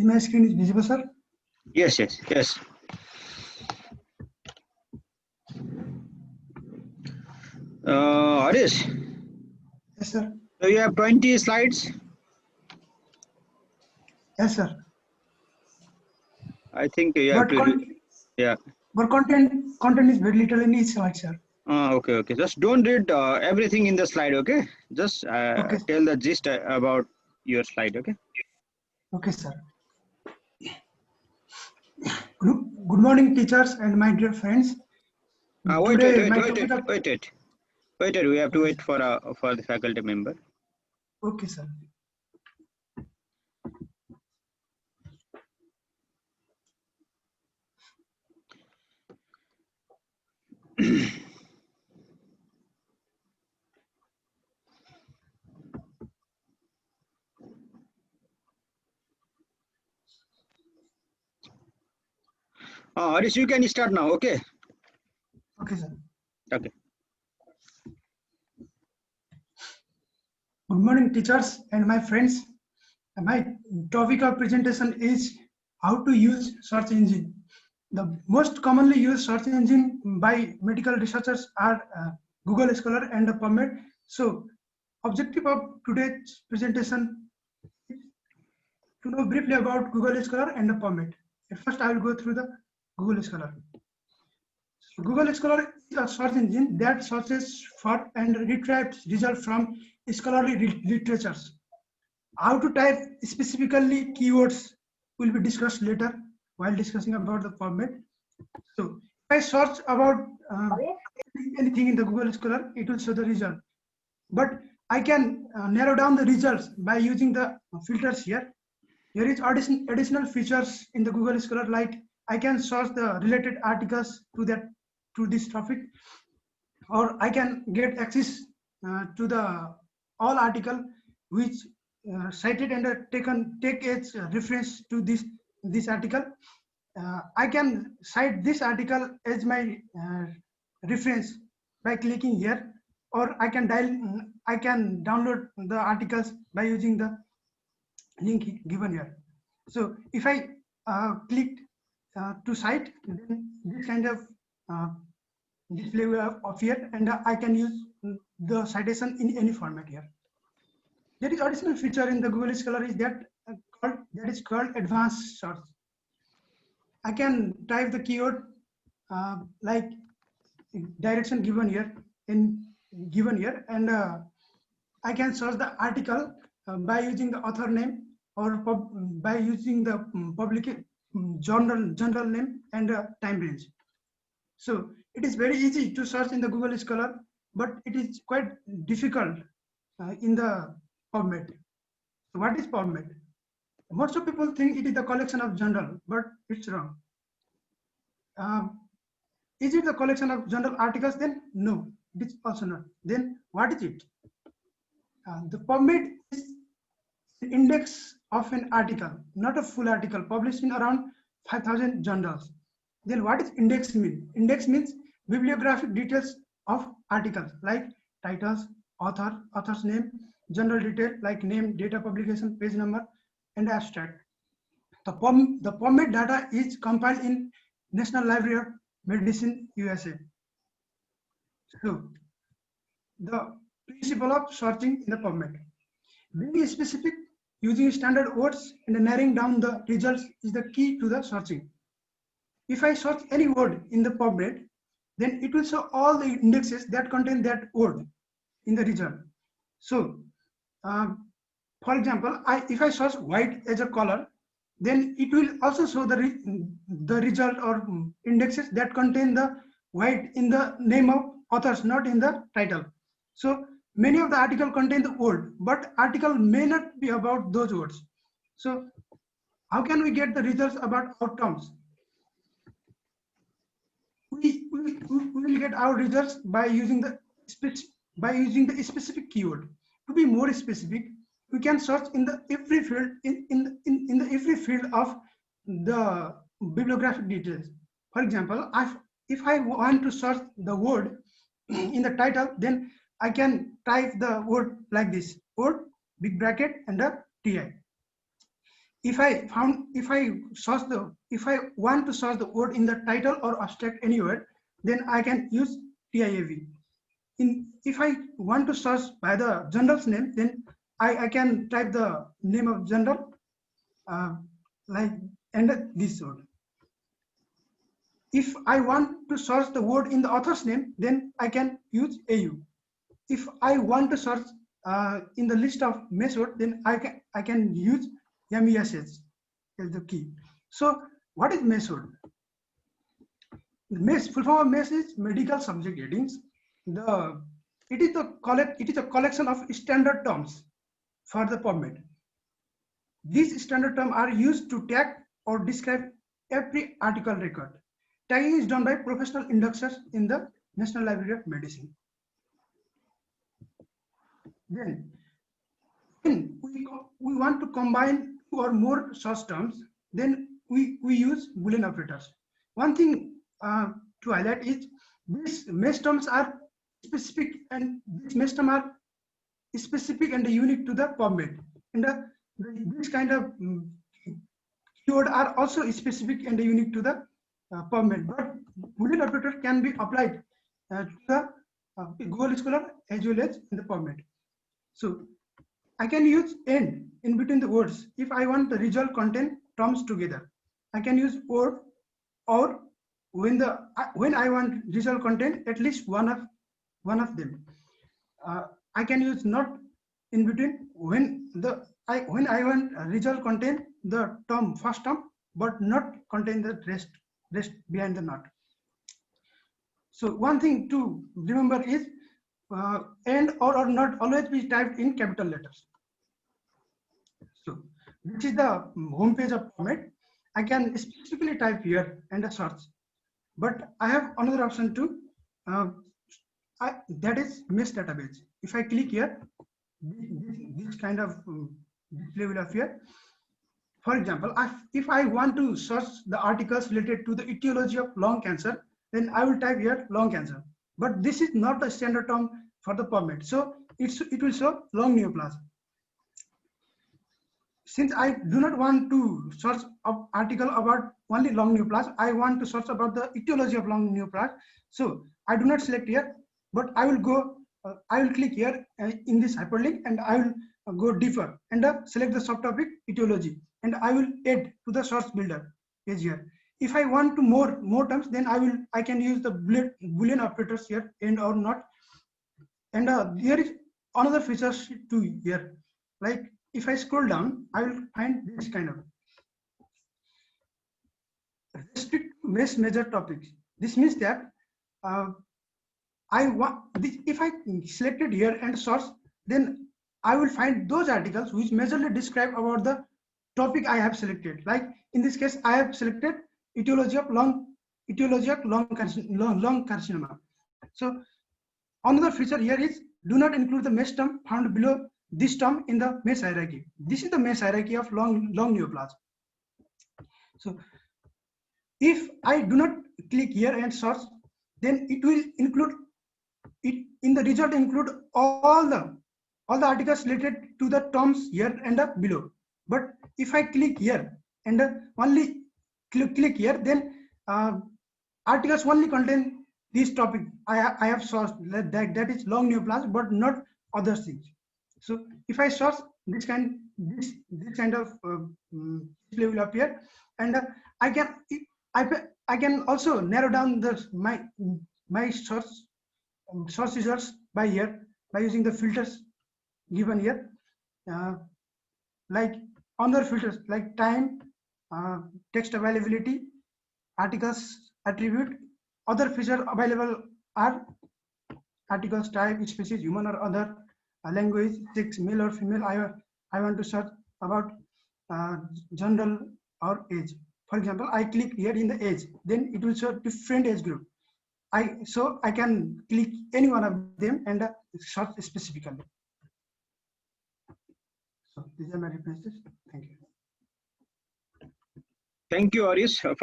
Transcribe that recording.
Is my screen is visible, sir? Yes. Harish, Yes, sir. so you have 20 slides. Yes, sir. I think you have But to. Yeah. but content is very little in each slide, sir. Okay. Just don't read everything in the slide. Okay. Just Okay. tell the gist about your slide. Okay. Okay, sir. Good morning, teachers and my dear friends. Wait. Today, my topic of We have to okay, wait for the faculty member. okay, sir. Harish, you can start now. Okay. Okay, sir. Okay. Good morning, teachers and my friends. My topic of presentation is how to use search engine. The most commonly used search engine by medical researchers are Google Scholar and PubMed. So, objective of today's presentation is to know briefly about Google Scholar and PubMed. At first, I will go through the Google Scholar. So Google Scholar is a search engine that searches for and retrieves results from scholarly literatures. How to type specifically keywords will be discussed later while discussing about the PubMed. So if I search about anything in the Google Scholar, it will show the result. But I can narrow down the results by using the filters here. There is additional features in the Google Scholar, like I can search the related articles to this topic, or I can get access to the all article which cited and take its reference to this article. I can cite this article as my reference by clicking here, or I can download the articles by using the link given here. So if I click to cite, then this kind of display will appear, and I can use the citation in any format here. There is additional feature in the Google Scholar is that is called advanced search. I can type the keyword like direction given here, and I can search the article by using the author name, or by using the public journal name and time range. So it is very easy to search in the Google Scholar, but it is quite difficult in the PubMed. So what is PubMed? Most of people think it is the collection of journal, but it's wrong. Is it the collection of journal articles? Then no, it is also not. Then what is it? The PubMed is an index of an article, not a full article, published in around 5,000 journals. Then what does index mean? Index means bibliographic details of articles like titles, author's name, general detail like name, date of publication, page number, and abstract. The PubMed data is compiled in National Library of Medicine, USA. So the principle of searching in the PubMed. Being specific, using standard words and narrowing down the results is the key to the searching. If I search any word in the PubMed, then it will show all the indexes that contain that word in the result. So, for example, if I search white as a color, then it will also show the result or indexes that contain the white in the name of authors, not in the title. So many of the article contain the word, but article may not be about those words. So how can we get the results about outcomes? We will get our results by using the specific keyword. To be more specific, we can search in the every field in the every field of the bibliographic details. For example, if I want to search the word in the title, then I can type the word like this: word, big bracket, and a TI. if I want to search the word in the title or abstract anywhere, then I can use TIAV. If I want to search by the journal's name, then I can type the name of journal like and this word. If I want to search the word in the author's name, then I can use AU. If I want to search in the list of mesh word, then I can use MESH as the key. So what is mesh word? MESH, full form of MESH is medical subject headings. It is a collection of standard terms for the PubMed. These standard terms are used to tag or describe every article record. Tagging is done by professional indexers in the National Library of Medicine. Then, when we want to combine two or more search terms, then we use Boolean operators. One thing to highlight is these mesh terms are specific, and these mesh terms are specific and unique to the PubMed. And this kind of keyword are also specific and unique to the PubMed. But Boolean operator can be applied to the Google Scholar as well as in the PubMed. So I can use and in between the words. If I want the result content terms together, I can use or when I want result content at least one of them. I can use not in between when I want result content the term first term, but not contain the rest behind the not. So one thing to remember is and or not always be typed in capital letters. So this is the home page of PubMed. I can specifically type here and a search, but I have another option too. That is mesh database. If I click here, this kind of display will appear. For example, if I want to search the articles related to the etiology of lung cancer, then I will type here lung cancer. But this is not the standard term for the PubMed, so it will show lung neoplasm. Since I do not want to search an article about only lung neoplasm, I want to search about the etiology of lung neoplasm. So I do not select here, but I will go. I will click here in this hyperlink, and I will go deeper and select the subtopic etiology, and I will add to the search builder page here. If I want to more terms, then I can use the Boolean operators here and or not. And there is another feature too here. Like if I scroll down, I will find this kind of restrict mesh major topics. This means that if I selected here and search, then I will find those articles which majorly describe about the topic I have selected. Like in this case, I have selected etiology of lung carcinoma. So another feature here is do not include the mesh term found below this term in the mesh hierarchy. This is the mesh hierarchy of lung neoplasm. So if I do not click here and search, then it will include it in the result include all the articles related to the terms here and below. But if I click here and only click here, then articles only contain this topic I have searched, that is lung neoplasm, but not other things. So if I search this kind of display will appear, and I can also narrow down my search results by using the filters given here, like other filters like time, text availability, articles attribute. Other features available are articles type, species, human or other, language, sex, male or female. I want to search about general or age. For example, I click here in the age, then it will show different age group. So I can click any one of them and search specifically. So these are my references. Thank you. Thank you, Aris, for